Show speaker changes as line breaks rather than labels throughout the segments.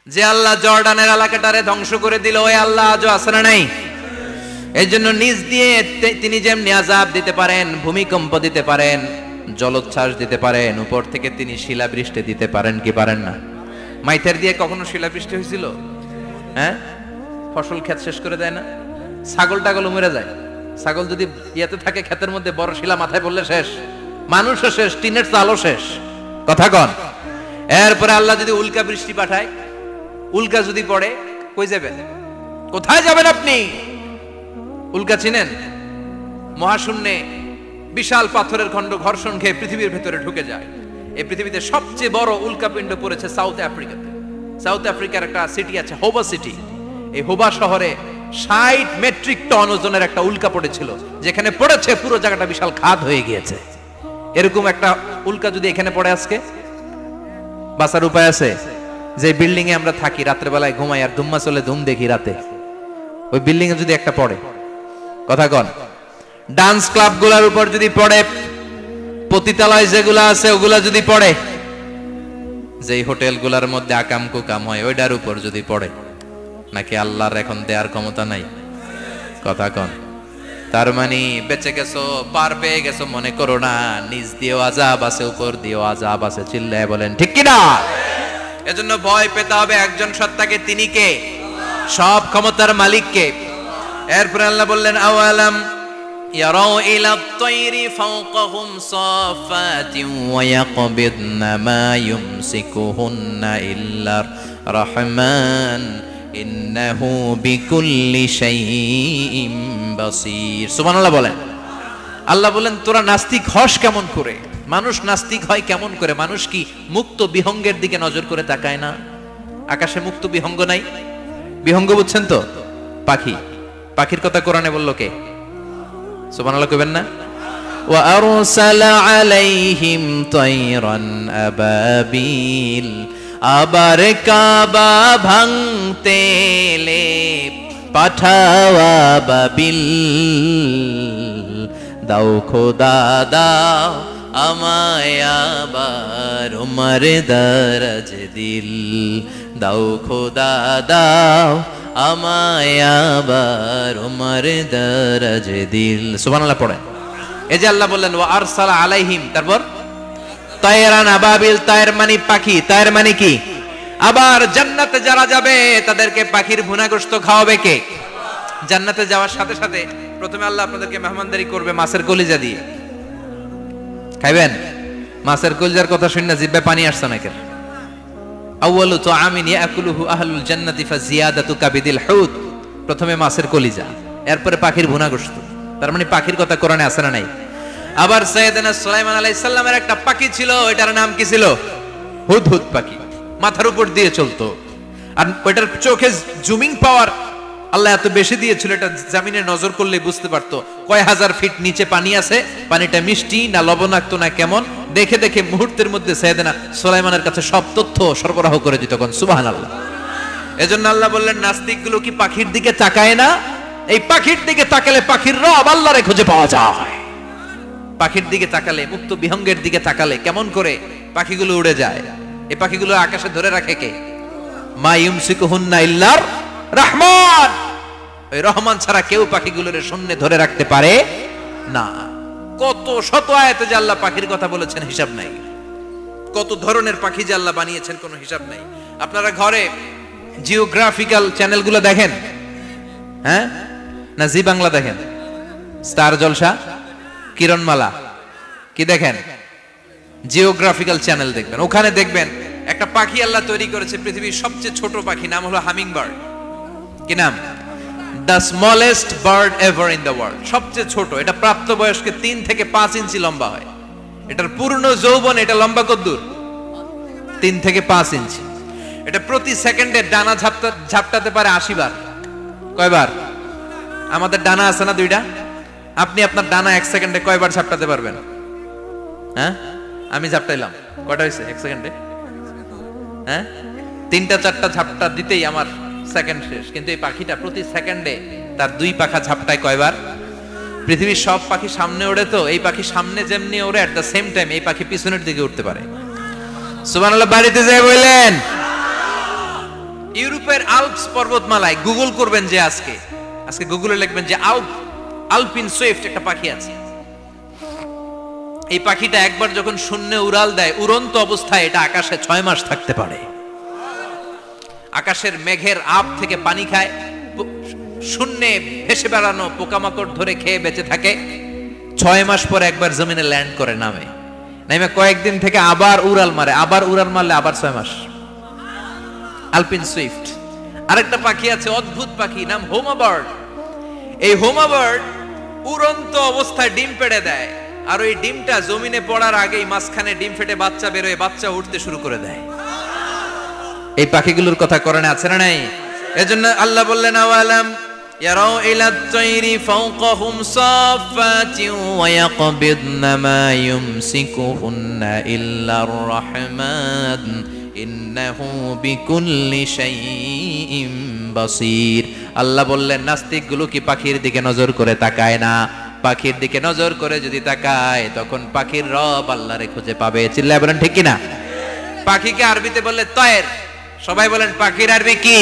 যে আল্লাহ জর্ডানের এলাকাটারে ধ্বংস করে দিল, ওই আল্লাহ আজও আছে না নাই? এই জন্য নিজ দিয়ে তিনি যেমনি আযাব দিতে পারেন, ভূমিকম্প দিতে পারেন, জলোচ্ছ্বাস দিতে পারেন, উপর থেকে তিনি শিলাবৃষ্টি দিতে পারেন কি পারেন না? মাইথের দিয়ে কখনো শিলাবৃষ্টি হয়েছিল? হ্যাঁ, ফসল ক্ষেত শেষ করে দেয় না? ছাগল টাগল মরে যায়। ছাগল যদি ইয়েতে থাকে ক্ষেতের মধ্যে, বড় শিলা মাথায় পড়লে শেষ, মানুষও শেষ, টিনের চালও শেষ। কথা কন। এরপরে আল্লাহ যদি উল্কা বৃষ্টি পাঠায়, উল্কা যদি পড়ে, কই যাবেন? কোথায় যাবেন আপনি? উল্কা চিনেন? মহাশূন্যে বিশাল পাথরের খণ্ড ঘর্ষণ খেয়ে পৃথিবীর ভেতরে ঢুকে যায়। এই পৃথিবীতে সবচেয়ে বড় উল্কাপিণ্ড পড়েছে সাউথ আফ্রিকাতে। সাউথ আফ্রিকার একটা সিটি আছে, হোবা সিটি। এই হোবা শহরে 60 মেট্রিক টন ওজনের একটা উল্কা পড়েছিল, যেখানে পড়েছে পুরো জায়গাটা বিশাল খাদ হয়ে গিয়েছে। এরকম একটা উল্কা যদি এখানে পড়ে আজকে, বাঁচার উপায় আছে? যে বিল্ডিং এ আমরা থাকি, রাত্রে বেলায় ঘুমাই আর ধুম্মা চলে ধুম দেখি রাতে, ওই বিল্ডিং এ যদি একটা পড়ে, কথা কন, ডান্স ক্লাব গুলার উপর যদি পড়ে, পতিতালয় যেগুলা আছে ওগুলা যদি পড়ে, যেই হোটেল গুলার মধ্যে আকাম কুকাম হয় ওইটার উপর যদি পড়ে, নাকি আল্লাহর এখন দেয়ার ক্ষমতা নাই? কথা কন। তার মানে বেঁচে গেছো, পার পেয়ে গেছো মনে করো না, নিজ দিয়েও আযাব আছে, উপর দিয়েও আযাব আছে। চিল্লায় বলেন ঠিক কিনা? এজন্য ভয় পেতে হবে একজন সত্তাকে, তিনি কে? সব ক্ষমতার মালিক কে? এরপরে আল্লাহ বললেন, আওয়ালাম ইয়ারাউ ইলা আত-তায়রি ফাওকাহুম সাফাতিন ওয়া ইয়াকবিদনা মা ইউমসিকুহুন্না ইল্লার রাহমান ইন্নাহু বিকুল্লি শাইইন বাসীর। সুবহানাল্লাহ বলেন। আল্লাহ বলেন, তোরা নাস্তিক হস কেমন করে? মানুষ নাস্তিক হয় কেমন করে? মানুষ কি মুক্ত বিহঙ্গের দিকে নজর করে তাকায় না? আকাশে মুক্ত বিহঙ্গ নাই? বিহঙ্গ বুঝছেন তো? পাখি। পাখির কথা কোরআনে বলল কে? সুবহানাল্লাহ কইবেন না? ওয়া আরসালা আলাইহিম তায়রান আবাবিল। আবার কাবা ভাঙতে এলে পাঠাওয়া বাবিল। দাও খোদা দাও আমায় আবার উমর দরজ দিল। দাও খোদা দাও আমায় আবার উমর দরজ দিল। সুবহানাল্লাহ পড়েন। এই যে আল্লাহ বললেন ওয়া আরসালা আলাইহিম, তারপর তায়রান আবাবিল, তায়ের মানে পাখি, তায়ের মানে কি? আবার জান্নাতে যারা যাবে তাদেরকে পাখির ভুনা গোশত খাওয়াবে কে? জান্নাতে যাওয়ার সাথে সাথে প্রথমে আল্লাহ আপনাদেরকে মেহমানদারি করবে মাছের কলিজা দিয়ে। খাইবেন? মাছের কলিজার কথা শুনে জিহ্বায় পানি আসছে নাকি? আউয়ালু তুআমিন ইয়াকুলুহু আহলুল জান্নাতি ফাজিয়াদাতু কাবিদিল হুত। প্রথমে মাছের কলিজা, এরপরে পাখির ভুনা গোশত। তার মানে পাখির কথা কোরআনে আছে না নাই? আবার সাইয়েদনা সুলাইমান আলাইহিস সালামের একটা পাখি ছিল, ওইটার নাম কি ছিল? হুদহুদ পাখি। মাথার উপর দিয়ে চলতো, আর ওইটার চোখে জুমিং পাওয়ার আল্লাহ এত বেশি দিয়েছিল, এটা জমিনে নজর করলে বুঝতে পারতো কয় হাজার ফিট নিচে পানি আছে, পানিটা মিষ্টি না লবণাক্ত না কেমন, দেখে দেখে মুহূর্তের মধ্যে সাইয়েদনা সুলাইমানের কাছে সব তথ্য সরবরাহ করে দিত। কোন সুবহানাল্লাহ। এজন্য আল্লাহ বললেন, নাস্তিকগুলো কি পাখির দিকে তাকায় না? এই পাখির দিকে তাকালে পাখির রব আল্লাহরে খুঁজে পাওয়া যায়। পাখির দিকে তাকালে, মুক্ত বিহঙ্গের দিকে তাকালে কেমন করে পাখিগুলো উড়ে যায়। এই পাখিগুলো আকাশে ধরে রাখে কে? মা ইউমসিকুহুন্না ইল্লার রহমান। ওই রহমান ছাড়া কেউ পাখিগুলোর শূন্যে ধরে রাখতে পারে না। কত শত আয়াতে যে আল্লাহ পাখির কথা বলেছেন হিসাব নাই। কত ধরনের পাখি যে আল্লাহ বানিয়েছেন কোনো হিসাব নাই। আপনারা ঘরে জিওগ্রাফিক্যাল চ্যানেলগুলো দেখেন? হ্যাঁ, না জি বাংলা দেখেন? স্টার জলসা, কিরণমালা, কি দেখেন? জিওগ্রাফিক্যাল চ্যানেল দেখবেন। ওখানে দেখবেন একটা পাখি আল্লাহ তৈরি করেছে, পৃথিবীর সবচেয়ে ছোট পাখি, নাম হলো হামিং বার্ড। কি নাম? The smallest bird ever in the world. সবচেয়ে ছোট। এটা প্রাপ্তবয়স্কে 3 থেকে 5 ইঞ্চি লম্বা হয়। এটার পূর্ণ যৌবন এটা লম্বা কতদূর? 3 থেকে 5 ইঞ্চি। এটা প্রতি সেকেন্ডে ডানা ঝাপটাতে পারে 80 বার। কয়বার? আমাদের ডানা আছে না 2টা? আপনি আপনার ডানা 1 সেকেন্ডে কয়বার ঝাপটাতে পারবেন? হ্যাঁ, আমি ঝাপটাইলাম, কয়টা হয়েছে 1 সেকেন্ডে? হ্যাঁ, 3টা 4টা ঝাপটা দিতেই আমার সেকেন্ড শেষ। কিন্তু এই পাখিটা প্রতি সেকেন্ডে তার 2 পাখা ঝাপটায় কয়বার? পৃথিবীর সব পাখি সামনে ওড়ে, তো এই পাখি সামনে যেমনি ওড়ে, এট দ্য সেম টাইম এই পাখি পিছনের দিকে উঠতে পারে। সুবহানাল্লাহ। বাড়িতে যাই বললেন
ইউরোপের আল্পস পর্বতমালায় গুগল করবেন যে আজকে গুগলে লিখবেন যে আলপিন সুইফট একটা পাখি আছে। এই পাখিটা একবার যখন শূন্যে উড়াল দেয়, উড়ন্ত অবস্থায় এটা আকাশে 6 মাস থাকতে পারে। আকাশের মেঘের আপ থেকে পানি খায়, শূন্যে ভেসে বেড়ানো পোকামাকড় ধরে খেয়ে বেঁচে থাকে। 6 মাস পরে একবার জমিনে ল্যান্ড করে নামে কয়েকদিন থেকে আবার উড়াল মারে, আবার উড়াল মারলে আবার 6 মাস। আলপিন সুইফট। আরেকটা পাখি আছে, অদ্ভুত পাখি, নাম হোমা বার্ড। এই হোমা বার্ড উড়ন্ত অবস্থায় ডিম পেড়ে দেয়, আর ওই ডিমটা জমিনে পড়ার আগেই মাঝখানে ডিম ফেটে বাচ্চা বেরোয়, বাচ্চা উঠতে শুরু করে দেয়। এই পাখিগুলোর কথা কোরআনে আছে না নাই? এজন্য আল্লাহ বললেন আওয়ালাম ইয়ারাউ ইলাত তাইরি ফাওকাহুম সাফাতিন ওয়া ইয়াকবিদনা মা ইউমসিকুহুন্না ইল্লার রাহমান ইন্নাহু বিকুল্লি শাইইন বাসীর। আল্লাহ বললেন নাস্তিকগুলো কি পাখির দিকে নজর করে তাকায় না? পাখির দিকে নজর করে যদি তাকায় তখন পাখির রব আল্লাহরে খুঁজে পাবে। চিল্লায় বলেন ঠিক কিনা? পাখিকে আরবিতে বললে তয়ের। সবাই বলেন পাখির আরবি কি?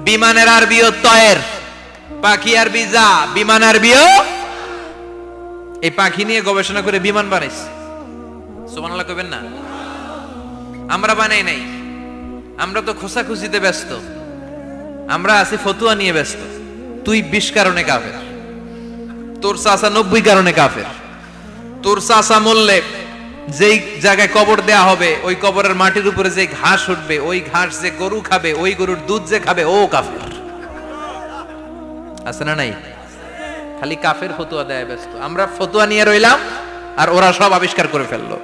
বিমানের আরবিও তয়ের। পাখি আরবি যা, বিমান আরবিও। এই পাখি নিয়ে গবেষণা করে বিমান বানাইছে। সুবহানাল্লাহ কইবেন না? আমরা বানাই নাই, আমরা তো খোসাখুচিতে ব্যস্ত, আমরা আছি ফতুয়া নিয়ে ব্যস্ত। তুই 20 কারণে কাফের, তোর চাচা 90 কারণে কাফের। তোর চাচা মরলে যেই জায়গায় কবর দেয়া হবে ওই কবরের মাটির উপরে যে ঘাস উঠবে, ওই ঘাস যে গরু খাবে, ওই গরুর দুধ যে খাবে, ও কাফের। আছে না নাই? খালি কাফের ফতুয়া দেয় ব্যস্ত। আমরা ফতুয়া নিয়ে রইলাম আর ওরা সব আবিষ্কার করে ফেললো।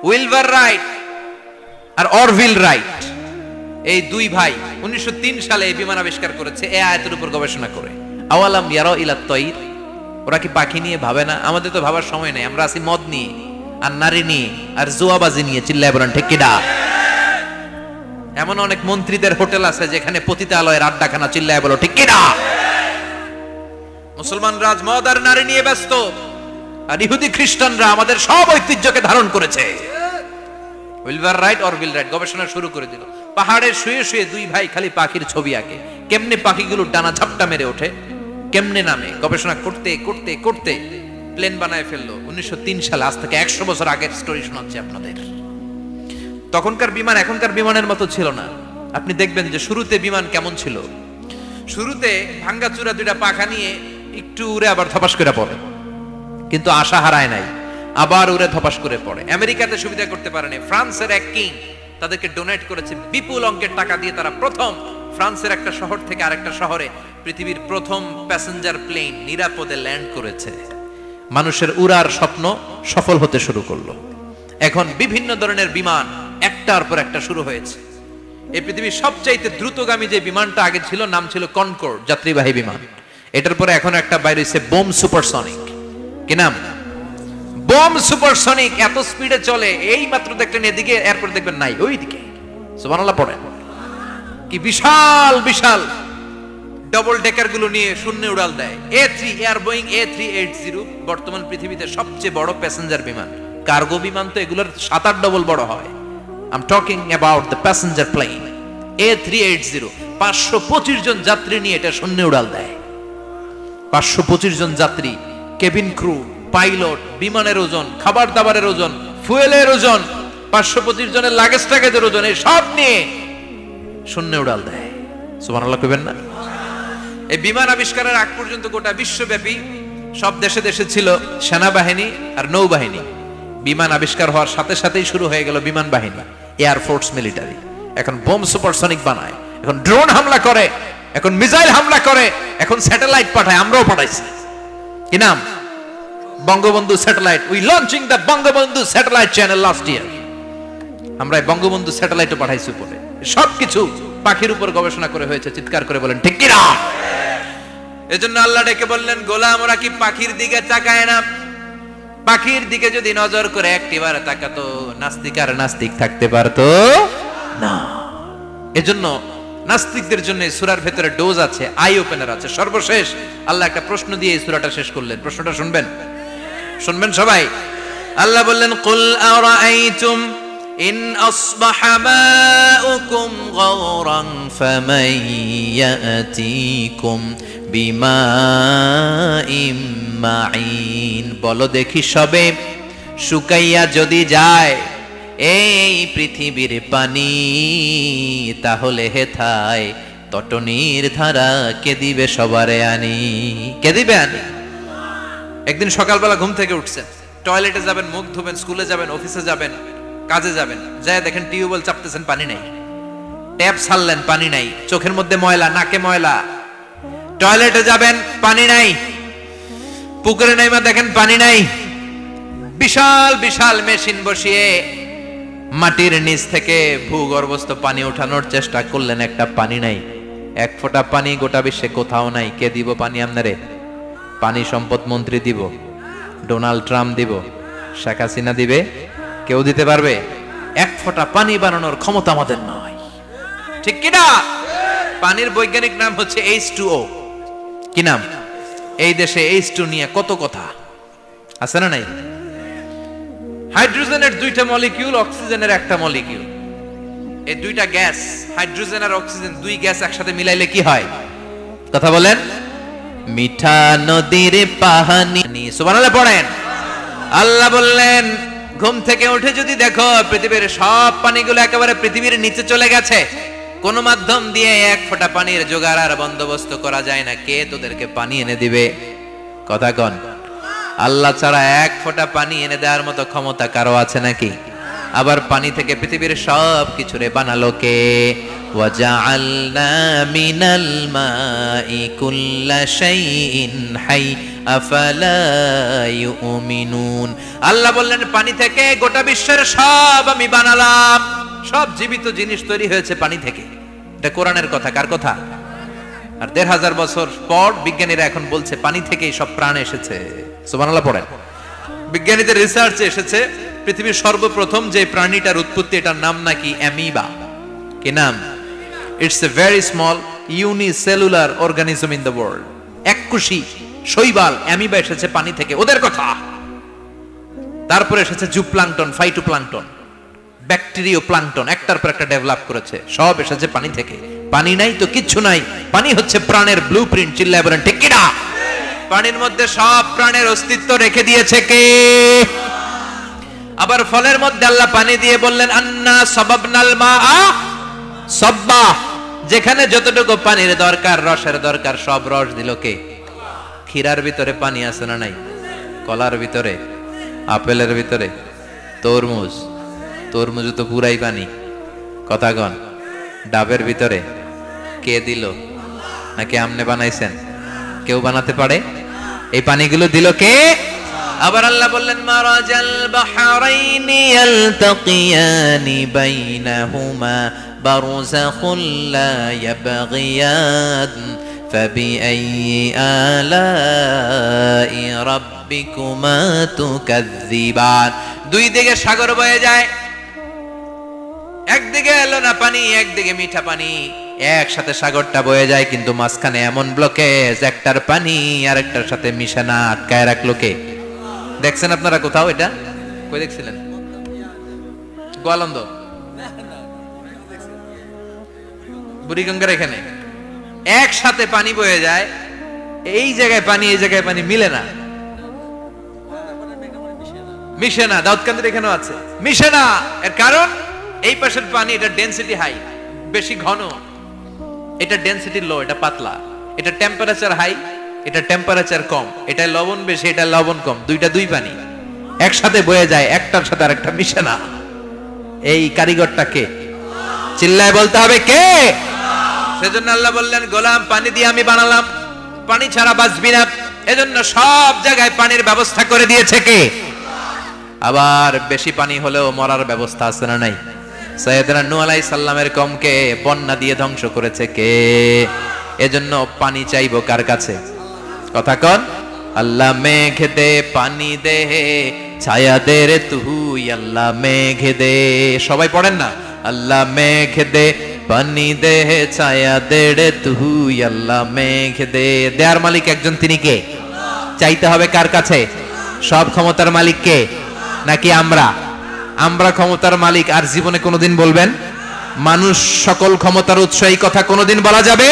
উইলবার রাইট আর অরভিল রাইট, এই দুই ভাই 1903 সালে এই বিমান আবিষ্কার করেছে এই আয়াতের উপর গবেষণা করে। আওয়ালাম ইয়ারাউ ইলাত তাইর, ওরা কি পাখি নিয়ে ভাবে না? আমাদের তো ভাবার সময় নেই, আমরা আছি মদ নিয়ে আর নারী নিয়ে আর জুয়াবাজি নিয়ে। চিল্লায় বলেন ঠিক কিনা? এমন অনেক মন্ত্রীদের হোটেল আছে যেখানে পতিতালয়ের আড্ডাখানা। চিল্লায় বলো ঠিক কিনা? মুসলমান রাজ মদ আর নারী নিয়ে ব্যস্ত, আর ইহুদি খ্রিস্টানরা আমাদের সব ঐতিহ্যকে ধারণ করেছে। উইলবার রাইট অরভিল রাইট গবেষণা শুরু করে দিল। পাহাড়ে শুয়ে শুয়ে দুই ভাই খালি পাখির ছবি আঁকে, কেমনে পাখিগুলো ডানা ঝাপটা মেরে ওঠে, কেমনে নামে। গবেষণা করতে করতে করতে প্লেন বানায় ফেললো 1903 সালে। আজ থেকে 100 বছর আগের স্টোরি শোনাচ্ছি আপনাদের। তখনকার বিমান এখনকার বিমানের মতো ছিল না। আপনি দেখবেন যে শুরুতে বিমান কেমন ছিল। শুরুতে ভাঙ্গাচুরা দুইটা পাখা নিয়ে একটু উড়ে আবার ধপাস করে পড়ে, কিন্তু আশা হারায় নাই, আবার উড়ে ধপাস করে পড়ে। আমেরিকাতে সুবিধা করতে পারেনি। ফ্রান্সের এক কিং তাদেরকে ডোনেট করেছে বিপুল অঙ্কের টাকা দিয়ে। তারা প্রথম ফ্রান্সের একটা শহর থেকে আরেকটা শহরে পৃথিবীর প্রথম প্যাসেঞ্জার প্লেন নিরাপদে ল্যান্ড করেছে। মানুষের উড়ার স্বপ্ন সফল হতে শুরু করলো। এখন বিভিন্ন ধরনের বিমান একটার পর একটা শুরু হয়েছে। এই পৃথিবীর সবচাইতে দ্রুতগামী যে বিমানটা আগে ছিল নাম ছিল কনকর্ড, যাত্রীবাহী বিমান। এটার পরে এখন একটা বাইরে হয়েছে বোম সুপারসনিক। কি নাম? Bomb supersonic. এত স্পিডে চলে, এই মাত্র দেখলেন এদিকে, এরপর দেখবেন নাই ওইদিকে। সুবহানাল্লাহ পড়েন। কি বিশাল বিশাল ডবল ডেকার গুলো নিয়ে শূন্যে উড়াল দেয়। এয়ার বোয়িং A380 বর্তমান পৃথিবীতে সবচেয়ে বড় প্যাসেঞ্জার বিমান। কার্গো বিমান তো এগুলোর 7-8 ডবল বড় হয়। I am talking about the passenger plane A380। 525 জন যাত্রী নিয়ে এটা শূন্যে উড়াল দেয়। 525 জন যাত্রী, কেবিন ক্রু, পাইলট, বিমানের ওজন, খাবার দাবারের ওজন, ফুয়েলের ওজন, 525 জনের লাগেজ টাগেজের ওজন, এই সব নিয়ে শূন্যে উড়াল দেয়। সুবহানাল্লাহ কইবেন না? এই বিমান আবিষ্কারের আগ পর্যন্ত গোটা বিশ্বব্যাপী সব দেশে দেশে ছিল সেনাবাহিনী আর নৌবাহিনী। বিমান আবিষ্কার হওয়ার সাথে সাথেই শুরু হয়ে গেল বিমান বাহিনী, এয়ারফোর্স, মিলিটারি। এখন বোম সুপারসনিক বানায়, এখন ড্রোন হামলা করে, এখন মিসাইল হামলা করে, এখন স্যাটেলাইট পাঠায়। আমরাও পাঠাইছি। কি নাম? Bangabandhu satellite. We launching the Bangabandhu satellite channel last year. আমরা বঙ্গবন্ধু স্যাটেলাইটও পাঠাইছি উপরে। সবকিছু পাখির উপর গবেষণা করে হয়েছে। চিৎকার করে বলেন ঠিক কি না? এজন্য আল্লাহ ডেকে বললেন, গোলাম ওরা কি পাখির দিকে তাকায় না? পাখির দিকে যদি নজর করে একটিবার তাকাতো, নাস্তিক আর নাস্তিক থাকতে পারতো না। এজন্য নাস্তিকদের জন্য সূরার ভেতরে ডোজ আছে, আই ওপেনার আছে। সর্বশেষ আল্লাহ একটা প্রশ্ন দিয়ে এই সূরাটা শেষ করলেন। প্রশ্নটা শুনবেন? শুনবেন সবাই? আল্লাহ বললেন, কুল আরাআইতুম ইন আসবাহা মাউকুম গাওরান ফামান ইয়াতিকুম বিমাইম মাইন। বলো দেখি সবে শুকাইয়া যদি যায় এই পৃথিবীর পানি, তাহলে হেথায় তটনির ধারা কে দিবে সবারে আনি? কে দিবে আনি? একদিন সকালবেলা ঘুম থেকে উঠছেন, টয়লেটে যাবেন, মুখ ধুবেন, স্কুলে যাবেন, অফিসে যাবেন, কাজে যাবেন, যায় দেখেন টিউবওয়েল চাপতেছেন, পানি নাই। ট্যাপ ছাড়লেন, পানি নাই। চোখের মধ্যে ময়লা, নাকে ময়লা। টয়লেটে যাবেন, পানি নাই। পুকুরে নাইমা দেখেন পানি নাই। বিশাল বিশাল মেশিন বসিয়ে মাটির নিচ থেকে ভূগর্ভস্থ পানি ওঠানোর চেষ্টা করলেন, একটা পানি নাই। এক ফোঁটা পানি গোটা বিশ্বে কোথাও নাই। কে দিব পানি আপনারে? পানি সম্পদ মন্ত্রী দিব, ডোনাল্ড ট্রাম্প দিব, শেখ হাসিনা দিবে? কেউ দিতে পারবে? এক ফোঁটা পানি বানানোর ক্ষমতা আমাদের নয়, ঠিক কিনা? পানির বৈজ্ঞানিক নাম হচ্ছে H2O। কি নাম? এই দেশে H2 নিয়ে কত কথা আছে না নাই? হাইড্রোজেনের দুইটা মলিকিউল, অক্সিজেনের একটা মলিকিউল। এই দুইটা গ্যাস, হাইড্রোজেন আর অক্সিজেন, দুই গ্যাস একসাথে মিলাইলে কি হয়? কথা বলেন। মিঠা নদীর পানি। সুবহানাল্লাহ পড়েন। আল্লাহ বললেন ঘুম থেকে উঠে যদি দেখো পৃথিবীর সব পানিগুলো একেবারে পৃথিবীর নিচে চলে গেছে, কোন মাধ্যম দিয়ে এক ফোঁটা পানির জোগাড় আর বন্দোবস্ত করা যায় না, কে তোদেরকে পানি এনে দিবে? কথা কন। আল্লাহ ছাড়া এক ফোঁটা পানি এনে দেওয়ার মতো ক্ষমতা কারো আছে নাকি? আবার পানি থেকে পৃথিবীর সব কিছুরে বানালো কে? ওয়াজআলনা মিনাল মাই কুল্লা শাইইন হাই আফালা ইউমিনুন। আল্লাহ বললেন পানি থেকে গোটা বিশ্বের সব আমি বানালাম। সব জীবিত জিনিস তৈরি হয়েছে পানি থেকে। এটা কোরআনের কথা। কার কথা? আর ১৫০০ বছর পর বিজ্ঞানীরা এখন বলছে পানি থেকেই সব প্রাণ এসেছে। সুবহানাল্লাহ পড়েন। বিজ্ঞানীদের রিসার্চে এসেছে পৃথিবীর সর্বপ্রথম যে প্রাণীটার উৎপত্তি, এটার নাম নাকি অ্যামিবা। কি নাম? It's a very small unicellular organism in the world. এককোষী শৈবাল অ্যামিবা এসেছে পানি থেকে, ওদের কথা। তারপরে এসেছে জুপ্লাঙ্কটন, ফাইটোপ্লাঙ্কটন, ব্যাকটেরিয়া প্লাঙ্কটন, একটার পর একটা ডেভেলপ করেছে। সব এসেছে পানি থেকে। পানি নাই তো কিচ্ছু নাই। পানি হচ্ছে প্রাণের ব্লুপ্রিন্ট। চিল্লায় বলেন ঠিক কিনা? পানির মধ্যে সব প্রাণের অস্তিত্ব রেখে দিয়েছে কে? আবার ফলের মধ্যে আল্লাহ পানি দিয়ে বললেন আন্না সাবাবনাল মাআ সাব্বা। যেখানে যতটুকু পানির দরকার, রসের দরকার, সব রস দিল কে? ক্ষীরার ভিতরে পানি আছে না নাই? কলার ভিতরে, আপেলের ভিতরে, তরমুজ, তরমুজ তো পুরাই পানি। কথা কন। ডাবের ভিতরে কে দিল? নাকি আমনে বানাইছেন? কেউ বানাতে পারে? এই পানিগুলো দিল কে? আবার আল্লাহ বললেন মারাজাল বাহরাইনি ইয়ালতাকিয়ানি বাইনাহুমা বারযাখুল লা ইয়াবগিয়ান ফাবিআইয়ি আলাই রাব্বিকুমা তুকাযযিবান। দুই দিকে সাগর বয়ে যায়, একদিকে এলো না পানি, একদিকে মিঠা পানি, একসাথে সাগরটা বয়ে যায়, কিন্তু মাঝখানে এমন ব্লকেজ, একটার পানি আর একটার সাথে মিশে না, আটকায় রাখলো কে? দেখছেন আপনারা কোথাও এটা? কই দেখছিলেন? গোয়ালন্দ, বুড়িগঙ্গার এখানে একসাথে পানি বয়ে যায়। এই জায়গায় পানি, এই জায়গায় পানি মিলে না, মিশে না। দাউদকান্দির এখানেও আছে, মিশে না। এর কারণ এই পাশের পানি, এটা ডেনসিটি হাই, বেশি ঘন, এটা ডেনসিটি লো, এটা পাতলা। এটা টেম্পারেচার হাই, এটা টেম্পারেচার কম। এটা লবণ বেশি, এটা লবণ কম। দুইটা দুই পানি একসাথে বয়ে যায়, একটার সাথে আরেকটা মিশে না। এই কারিগরটা কে? চিল্লায় বলতে হবে কে? সেজন্য আল্লাহ বললেন গোলাম পানি দিয়ে আমি বানালাম, পানি ছাড়া বাঁচবি না। এজন্য সব জায়গায় পানির ব্যবস্থা করে দিয়েছে কে? আবার বেশি পানি হলেও মরার ব্যবস্থা আছে না নাই? সাইয়েদনা নূহ আলাইহিস সালামের কওমকে বন্যা দিয়ে ধ্বংস করেছে কে? এজন্য পানি চাইবো কার কাছে? কথা কন। আল্লাহ মেঘ দে পানি দে, ছায়া দে রে তুই আল্লাহ মেঘ দে। সবাই পড়েন না? আল্লাহ মেঘ দে পানি দে, ছায়া দে রে তুই আল্লাহ মেঘ দে। দেয়ার মালিক একজন, তিনি কে? চাইতে হবে কার কাছে? সব ক্ষমতার মালিক কে? নাকি আমরা? আমরা ক্ষমতার মালিক আর জীবনে কোনোদিন বলবেন? মানুষ সকল ক্ষমতার উৎস, এই কথা কোনোদিন বলা যাবে?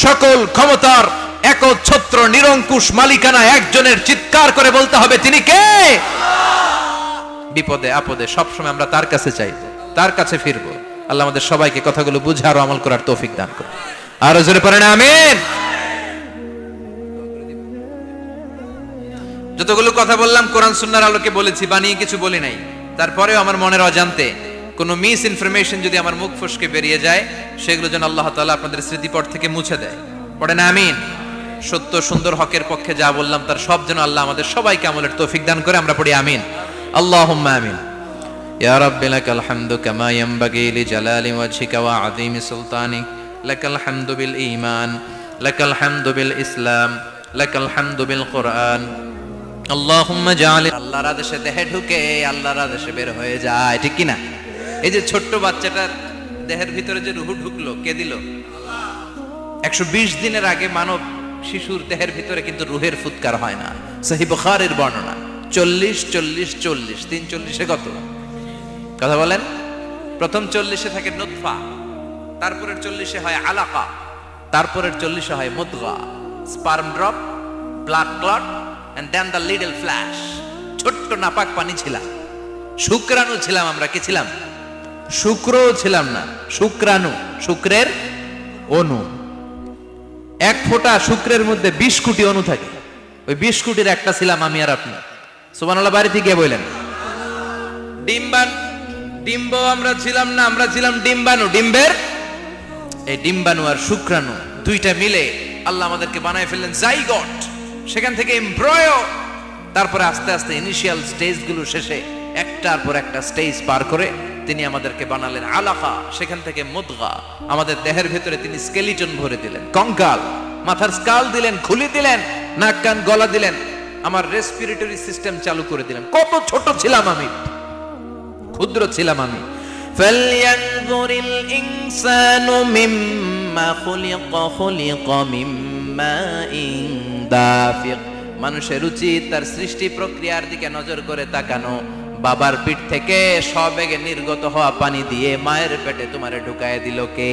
সকল ক্ষমতার একচ্ছত্র নিরঙ্কুশ মালিকানা একজনের, চিৎকার করে বলতে হবে তিনি কে? বিপদে আপদে সবসময় আমরা তার কাছে চাই, তার কাছে ফিরবো। আল্লাহ আমাদের সবাইকে কথাগুলো বুঝে আর আমল করার তৌফিক দান করুন। আরো জোরে পড়েন আমিন। যতগুলো কথা বললাম কোরআন সুন্নাহর আলোকে বলেছি, বানিয়ে কিছু বলি নাই। তারপরেও আমার মনের অজান্তে কোনো মিস ইনফরমেশন যদি আমার মুখ ফসকে বেরিয়ে যায়, সেগুলো যেন আল্লাহ তাআলা আপনাদের স্মৃতিপট থেকে মুছে দেয়। পড়েন আমিন। সত্য সুন্দর হকের পক্ষে যা বললাম তার সব যেন আল্লাহ আমাদের সবাইকে আমলের তৌফিক দান করে। আমরা পড়ি আমিন, আল্লাহুম্মা আমিন। ইয়া রাব্বি লাকাল হামদু কামা ইয়ানবাগি লিজালালি ওয়াজহিকা ওয়া আযীমি সুলতানিক, লাকাল হামদু বিল ঈমান, লাকাল হামদু বিল ইসলাম, লাকাল হামদু বিল কুরআন। আল্লাহুম্মা জাআল, আল্লাহর আদেশে দেহে ঢুকে আল্লাহর আদেশে বের হয়ে যায়, ঠিক কি না? এই যে ছোট্ট বাচ্চাটার দেহের ভিতরে যে রূহ ঢুকলো, কে দিল? 120 দিনের আগে মানব শিশুর দেহের ভিতরে কিন্তু রূহের ফুৎকার হয় না। সহিহ বুখারীর বর্ণনা 40 40 40, 340 কত কথা বলেন? প্রথম 40 থাকে নুতফা, তারপরের 40 হয় আলাকা, তারপরের 40 হয় মুদগা, sperm drop, blood clot, and then the little flash। ছোট্ট নাপাক পানি ছিলাম, শুক্রাণু ছিলাম আমরা। কি ছিলাম? শুক্রও ছিলাম না, শুক্রাণু, শুক্রের অণু। এক ফোঁটা শুক্রের মধ্যে 20 কোটি অণু থাকে, ওই 20 কোটির একটা ছিলাম আমি আর আপনি। সুবহানাল্লাহ, বাড়ি থেকে বললেন। ডিম্ব আমরা ছিলাম না, আমরা ছিলাম ডিম্বাণু। ডিম্বের এই ডিম্বাণু আর শুক্রাণু দুইটা মিলে আল্লাহ আমাদেরকে বানায় ফেললেন জাইগট, সেখান থেকে এমব্রয়ো, তারপরে আস্তে আস্তে ইনিশিয়াল স্টেজগুলো শেষে একটার পর একটা স্টেজ পার করে তিনি আমাদেরকে বানালেন আলাকা, সেখান থেকে মুদগা। আমাদের দেহের ভেতরে তিনি স্কেলিটন ভরে দিলেন, কঙ্কাল, মাথার স্কাল দিলেন, খুলি দিলেন, নাক কান গলা দিলেন, আমার রেসপিরেটরি সিস্টেম চালু করে দিলেন। কত ছোট ছিলাম আমি, ক্ষুদ্র ছিলাম আমি। ফালয়ানজুরিল ইনসানু মিম্মা খুলিকা, খুলিকা মিম্মা দাফিক। মানুষের উচিত তার সৃষ্টি প্রক্রিয়ার দিকে নজর করে তাকানো। বাবার পিঠ থেকে সবেগে নির্গত হওয়া পানি দিয়ে মায়ের পেটে তোমারে ঢুকায় দিল কে?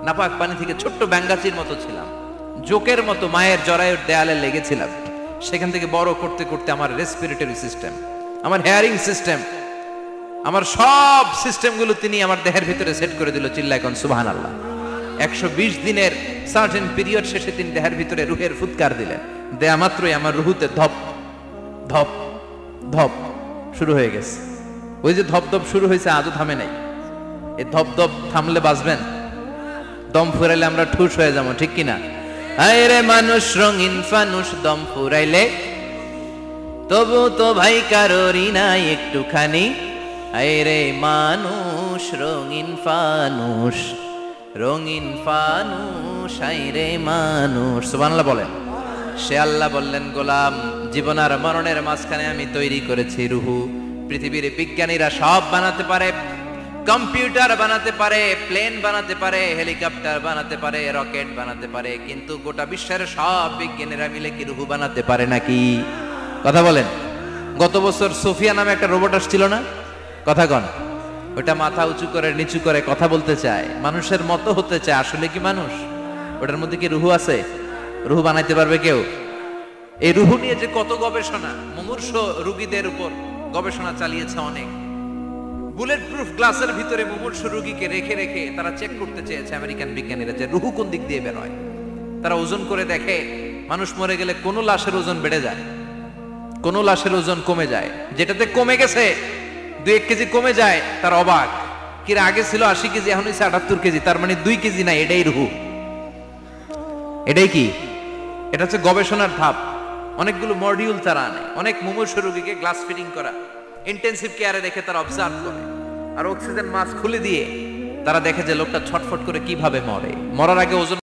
নাপাক পানি থেকে ছোট্ট ব্যাঙ্গাচির মতো ছিলাম, জোকের মতো মায়ের জরায়ুর দেয়ালে লেগেছিলাম। সেখান থেকে বড় করতে করতে আমার রেসপিরেটরি সিস্টেম, আমার হেয়ারিং সিস্টেম, আমার সব সিস্টেমগুলো তিনি আমার দেহের ভিতরে সেট করে দিল। চিল্লায় কোন সুবহানাল্লাহ। 120 দিনের সার্টেন পিরিয়ড শেষে তিনি দেহের ভিতরে রুহের ফুৎকার দিলেন। দেয়া মাত্রই আমার রুহুতে ধপ ধপ ধপ শুরু হয়ে গেছে। ওই যে ধপ ধপ শুরু হয়েছে, আজও থামে নাই। এই ধপ ধপ থামলে বাঁচবেন? দম ফুরাইলে আমরা ঠুস হয়ে যাবো, ঠিক কিনা? আয় রে মানুষ রঙিন ফানুষ, দম ফুরাইলে তবু তো ভাই কারোরই নাই একটুখানি। আয় রে মানুষ রঙিন ফানুষ, রঙিন ফানুষ, আয় রে মানুষ। সুবহানাল্লাহ বলেন। সে আল্লাহ বললেন, গোলাম, জীবন আর মরণের মাঝখানে আমি তৈরি করেছি রুহু। পৃথিবীর বিজ্ঞানীরা সব বানাতে পারে, কম্পিউটার বানাতে পারে, প্লেন বানাতে পারে, হেলিকপ্টার বানাতে পারে, রকেট বানাতে পারে, কিন্তু গোটা বিশ্বের সব বিজ্ঞানীরা মিলে কি রুহু বানাতে পারে নাকি? কথা বলেন। গত বছর সোফিয়া নামে একটা রোবট আসছিল না? কথা কন। ওটা মাথা উঁচু করে নিচু করে কথা বলতে চায়, মানুষের মতো হতে চায়। আসলে কি মানুষ? ওটার মধ্যে কি রুহু আছে? রুহু বানাইতে পারবে কেউ? এই রুহু নিয়ে যে কত গবেষণা, মুমূর্ষ রোগীদের উপর গবেষণা চালিয়েছে অনেক। বুলেট প্রুফ গ্লাসের ভিতরে মুমূর্ষ রোগীকে রেখে রেখে তারা চেক করতে চেয়েছে আমেরিকান বিজ্ঞানীরা যে রুহু কোন দিক দিয়ে বের হয়। তারা ওজন করে দেখে, মানুষ মরে গেলে কোন লাশের ওজন বেড়ে যায়, কোন লাশের ওজন কমে যায়। যেটাতে কমে গেছে 2-1 কেজি কমে যায়, তার অবাক। কিরা আগে ছিল 80 কেজি, এখন হচ্ছে 78 কেজি, তার মানে 2 কেজি নাই। এটাই রুহু। এটাই কি? এটা হচ্ছে গবেষণার ধাপ। অনেকগুলো মডিউল তারা আনে, অনেক মুমূর্ষ রোগীকে গ্লাস ফিটিং করা, ইন্টেনসিভ কেয়ারে রেখে তারা অবজার্ভ করে, আর অক্সিজেন মাস্ক খুলে দিয়ে তারা দেখে যে লোকটা ছটফট করে কিভাবে মরে। মরার আগে ওজন